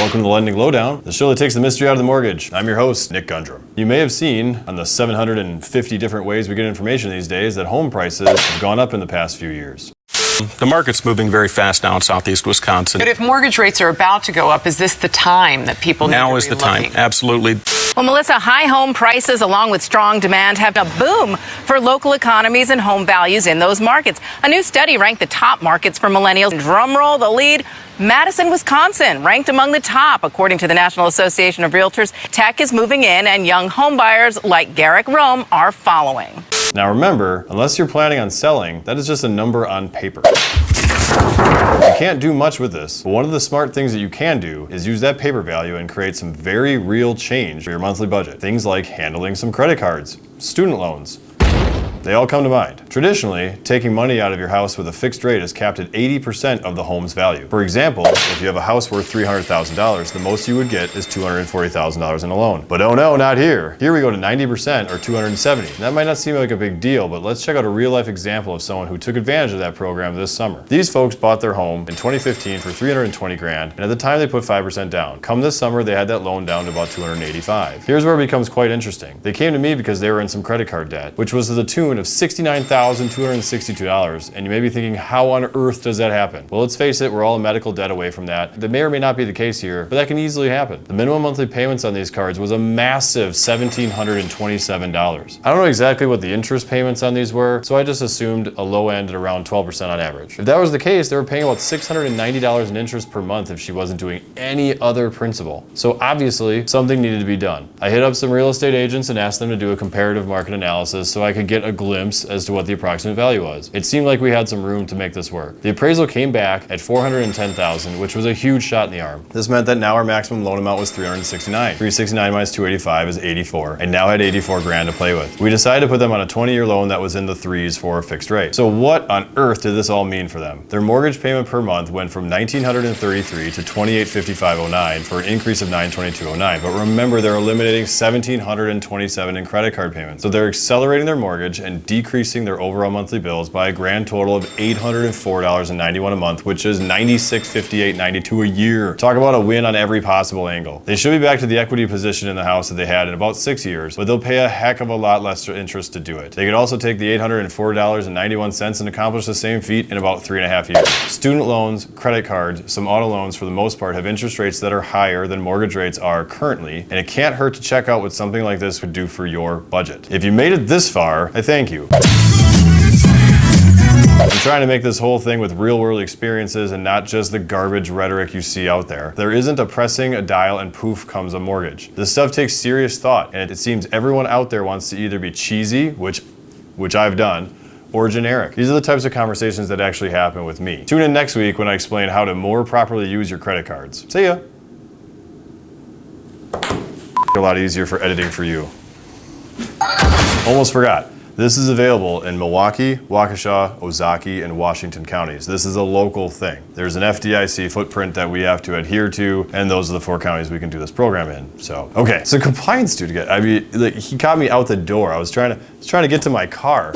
Welcome to the Lending Lowdown, the show that takes the mystery out of the mortgage. I'm your host, Nick Gundrum. You may have seen on the 750 different ways we get information these days that home prices have gone up in the past few years. The market's moving very fast now in southeast Wisconsin. But if mortgage rates are about to go up, is this the time that people need to be Now is the time, looking? absolutely. Well, Melissa, high home prices along with strong demand have a boom for local economies and home values in those markets. A new study ranked the top markets for millennials. Drum roll, the lead, Madison, Wisconsin, ranked among the top, according to the National Association of Realtors. Tech is moving in, and young home buyers like Garrick Rome are following. Now remember, unless you're planning on selling, that is just a number on paper. You can't do much with this, but one of the smart things that you can do is use that paper value and create some very real change for your monthly budget. Things like handling some credit cards, student loans. They all come to mind. Traditionally, taking money out of your house with a fixed rate is capped at 80% of the home's value. For example, if you have a house worth $300,000, the most you would get is $240,000 in a loan. But oh no, not here. Here we go to 90% or $270,000. That might not seem like a big deal, but let's check out a real life example of someone who took advantage of that program this summer. These folks bought their home in 2015 for $320,000, and at the time they put 5% down. Come this summer, they had that loan down to about $285,000. Here's where it becomes quite interesting. They came to me because they were in some credit card debt, which was to the tune of $69,262, and you may be thinking, how on earth does that happen? Well, let's face it, we're all in medical debt away from that. That may or may not be the case here, but that can easily happen. The minimum monthly payments on these cards was a massive $1,727. I don't know exactly what the interest payments on these were, so I just assumed a low end at around 12% on average. If that was the case, they were paying about $690 in interest per month if she wasn't doing any other principal. So obviously, something needed to be done. I hit up some real estate agents and asked them to do a comparative market analysis so I could get a glimpse as to what the approximate value was. It seemed like we had some room to make this work. The appraisal came back at $410,000, which was a huge shot in the arm. This meant that now our maximum loan amount was $369. $369 minus $285 is $84, and now had $84,000 to play with. We decided to put them on a 20-year loan that was in the threes for a fixed rate. So what on earth did this all mean for them? Their mortgage payment per month went from $1,933 to $2,855.09 for an increase of $922.09. But remember, they're eliminating $1,727 in credit card payments. So they're accelerating their mortgage and decreasing their overall monthly bills by a grand total of $804.91 a month, which is $9658.92 a year. Talk about a win on every possible angle. They should be back to the equity position in the house that they had in about 6 years, but they'll pay a heck of a lot less interest to do it. They could also take the $804.91 and accomplish the same feat in about 3.5 years. Student loans, credit cards, some auto loans for the most part have interest rates that are higher than mortgage rates are currently, and it can't hurt to check out what something like this would do for your budget. If you made it this far, I thank you. I'm trying to make this whole thing with real world experiences and not just the garbage rhetoric you see out there. There isn't a pressing a dial and poof comes a mortgage. This stuff takes serious thought, and it seems everyone out there wants to either be cheesy, which I've done, or generic. These are the types of conversations that actually happen with me. Tune in next week when I explain how to more properly use your credit cards. See ya. A lot easier for editing for you. Almost forgot. This is available in Milwaukee, Waukesha, Ozaki, and Washington counties. This is a local thing. There's an FDIC footprint that we have to adhere to, and those are the 4 counties we can do this program in. So, okay. So compliance dude, I mean, like, he caught me out the door. I was trying to get to my car.